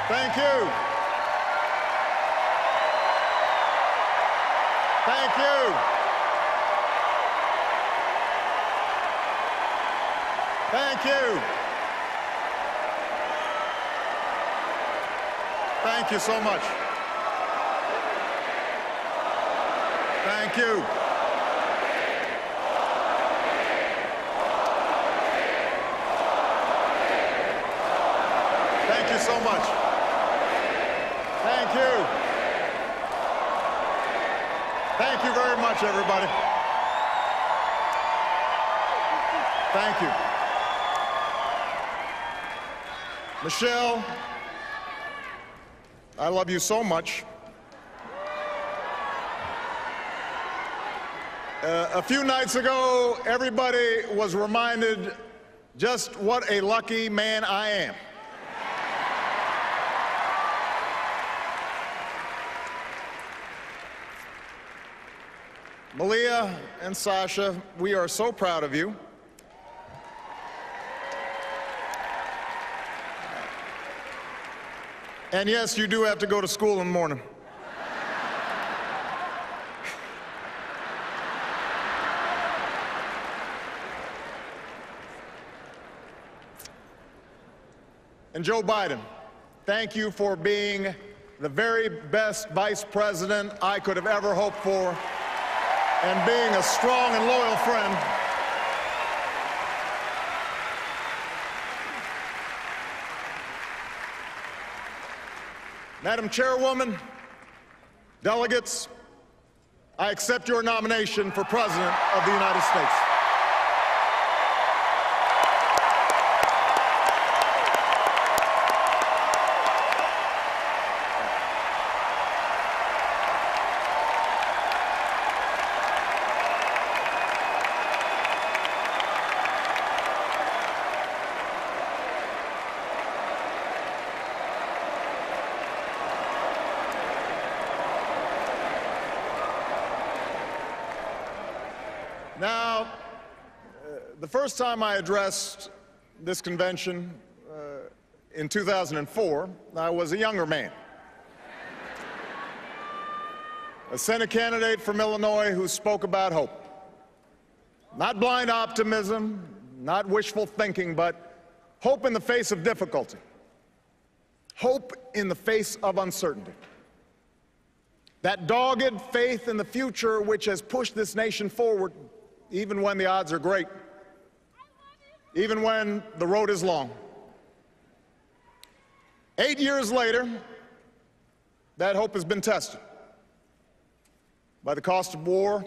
Thank you. Thank you. Thank you. Thank you so much. Thank you. Thank you so much. Thank you. Thank you very much, everybody. Thank you. Michelle, I love you so much. A few nights ago, everybody was reminded just what a lucky man I am. Malia and Sasha, we are so proud of you. And yes, you do have to go to school in the morning. And Joe Biden, thank you for being the very best vice president I could have ever hoped for, and being a strong and loyal friend. Madam Chairwoman, delegates, I accept your nomination for President of the United States. Now, the first time I addressed this convention in 2004, I was a younger man. A Senate candidate from Illinois who spoke about hope. Not blind optimism, not wishful thinking, but hope in the face of difficulty. Hope in the face of uncertainty. That dogged faith in the future which has pushed this nation forward even when the odds are great, even when the road is long. 8 years later, that hope has been tested by the cost of war,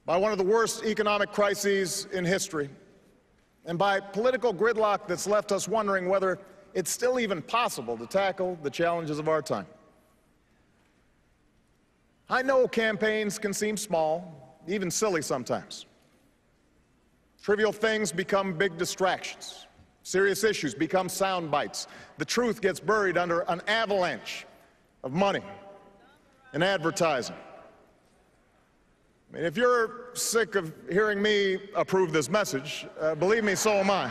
by one of the worst economic crises in history, and by political gridlock that's left us wondering whether it's still even possible to tackle the challenges of our time. I know campaigns can seem small, even silly sometimes. Trivial things become big distractions. Serious issues become sound bites. The truth gets buried under an avalanche of money and advertising. I mean, if you're sick of hearing me approve this message, believe me, so am I.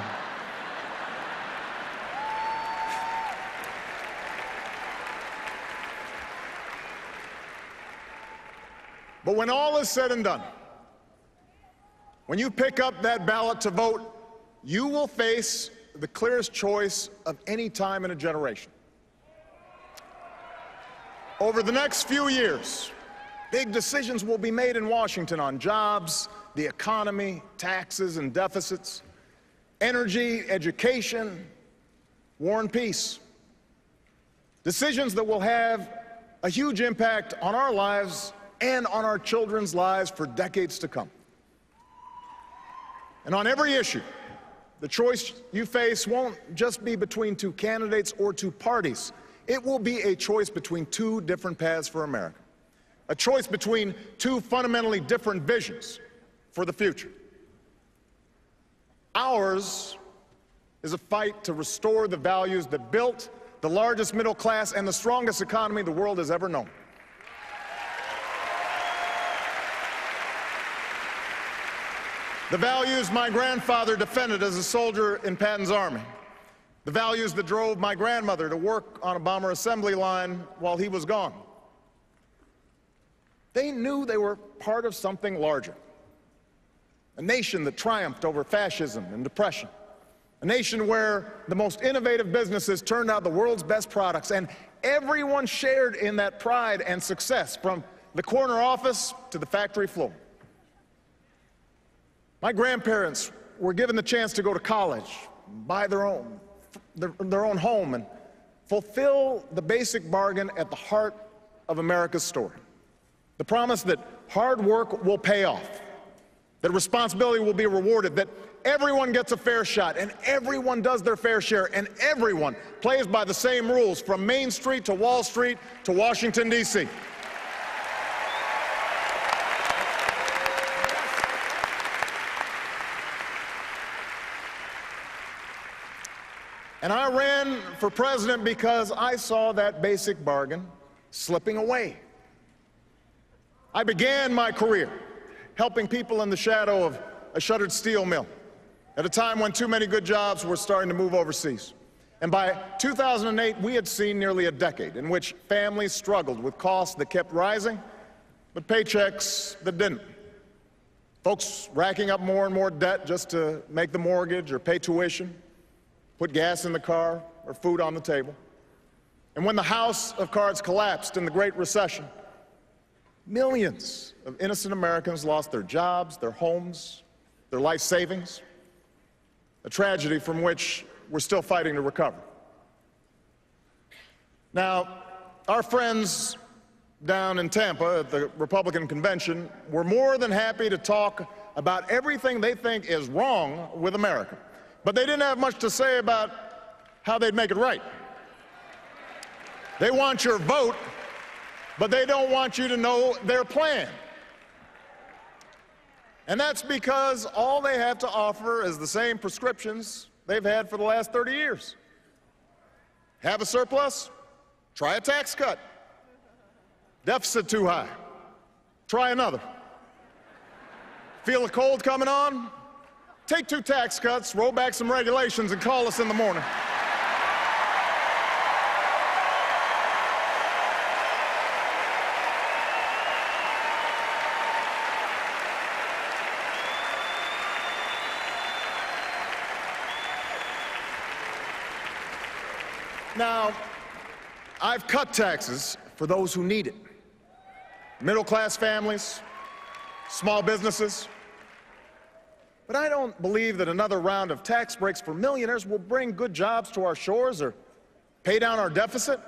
But when all is said and done, when you pick up that ballot to vote, you will face the clearest choice of any time in a generation. Over the next few years, big decisions will be made in Washington on jobs, the economy, taxes and deficits, energy, education, war and peace. Decisions that will have a huge impact on our lives and on our children's lives for decades to come. And on every issue, the choice you face won't just be between two candidates or two parties. It will be a choice between two different paths for America, a choice between two fundamentally different visions for the future. Ours is a fight to restore the values that built the largest middle class and the strongest economy the world has ever known. The values my grandfather defended as a soldier in Patton's army. The values that drove my grandmother to work on a bomber assembly line while he was gone. They knew they were part of something larger. A nation that triumphed over fascism and depression. A nation where the most innovative businesses turned out the world's best products, and everyone shared in that pride and success, from the corner office to the factory floor. My grandparents were given the chance to go to college, buy their own home, and fulfill the basic bargain at the heart of America's story. The promise that hard work will pay off, that responsibility will be rewarded, that everyone gets a fair shot, and everyone does their fair share, and everyone plays by the same rules, from Main Street to Wall Street to Washington, D.C. And I ran for president because I saw that basic bargain slipping away. I began my career helping people in the shadow of a shuttered steel mill at a time when too many good jobs were starting to move overseas. And by 2008, we had seen nearly a decade in which families struggled with costs that kept rising, but paychecks that didn't. Folks racking up more and more debt just to make the mortgage or pay tuition, put gas in the car or food on the table. And when the house of cards collapsed in the Great Recession, millions of innocent Americans lost their jobs, their homes, their life savings, a tragedy from which we're still fighting to recover. Now, our friends down in Tampa at the Republican convention were more than happy to talk about everything they think is wrong with America, but they didn't have much to say about how they'd make it right. They want your vote, but they don't want you to know their plan. And that's because all they have to offer is the same prescriptions they've had for the last 30 years. Have a surplus? Try a tax cut. Deficit too high? Try another. Feel a cold coming on? Take 2 tax cuts, roll back some regulations, and call us in the morning. Now, I've cut taxes for those who need it. Middle-class families, small businesses. But I don't believe that another round of tax breaks for millionaires will bring good jobs to our shores or pay down our deficit.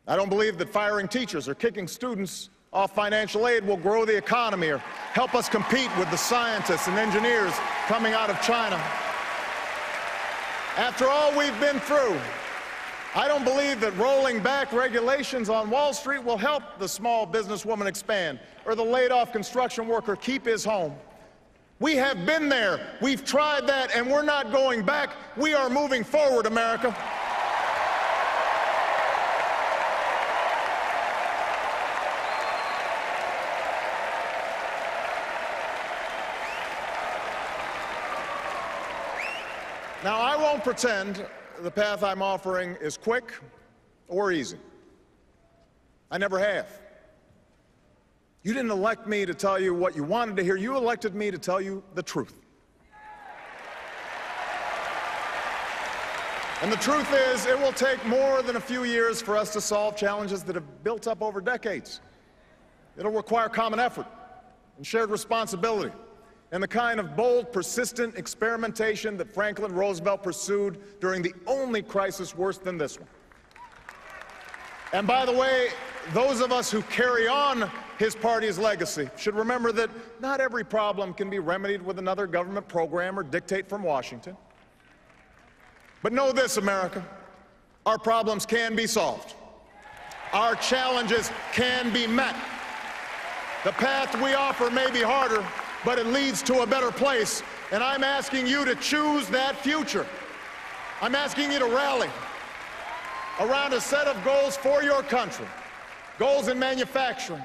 I don't believe that firing teachers or kicking students off financial aid will grow the economy or help us compete with the scientists and engineers coming out of China. After all we've been through, I don't believe that rolling back regulations on Wall Street will help the small businesswoman expand or the laid-off construction worker keep his home. We have been there. We've tried that, and we're not going back. We are moving forward, America. Now, I won't pretend the path I'm offering is quick or easy. I never have. You didn't elect me to tell you what you wanted to hear. You elected me to tell you the truth. And the truth is, it will take more than a few years for us to solve challenges that have built up over decades. It'll require common effort and shared responsibility, and the kind of bold, persistent experimentation that Franklin Roosevelt pursued during the only crisis worse than this one. And by the way, those of us who carry on his party's legacy should remember that not every problem can be remedied with another government program or dictate from Washington. But know this, America, our problems can be solved. Our challenges can be met. The path we offer may be harder, but it leads to a better place, and I'm asking you to choose that future. I'm asking you to rally around a set of goals for your country, goals in manufacturing,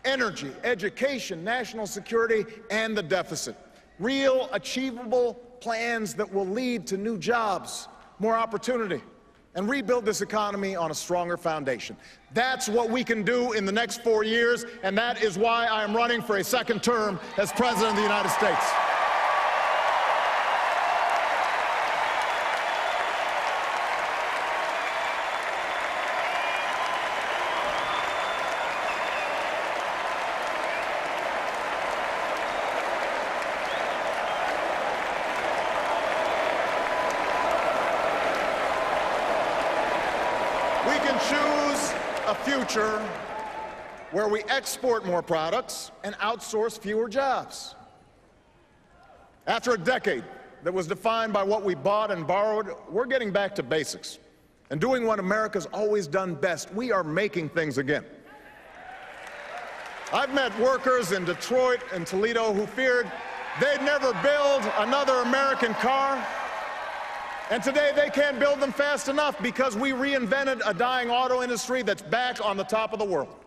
energy, education, national security, and the deficit. real, achievable plans that will lead to new jobs, more opportunity, and rebuild this economy on a stronger foundation. That's what we can do in the next 4 years, and that is why I am running for a second term as President of the United States. We can choose a future where we export more products and outsource fewer jobs. After a decade that was defined by what we bought and borrowed, we're getting back to basics and doing what America's always done best. We are making things again. I've met workers in Detroit and Toledo who feared they'd never build another American car. And today they can't build them fast enough because we reinvented a dying auto industry that's back on the top of the world.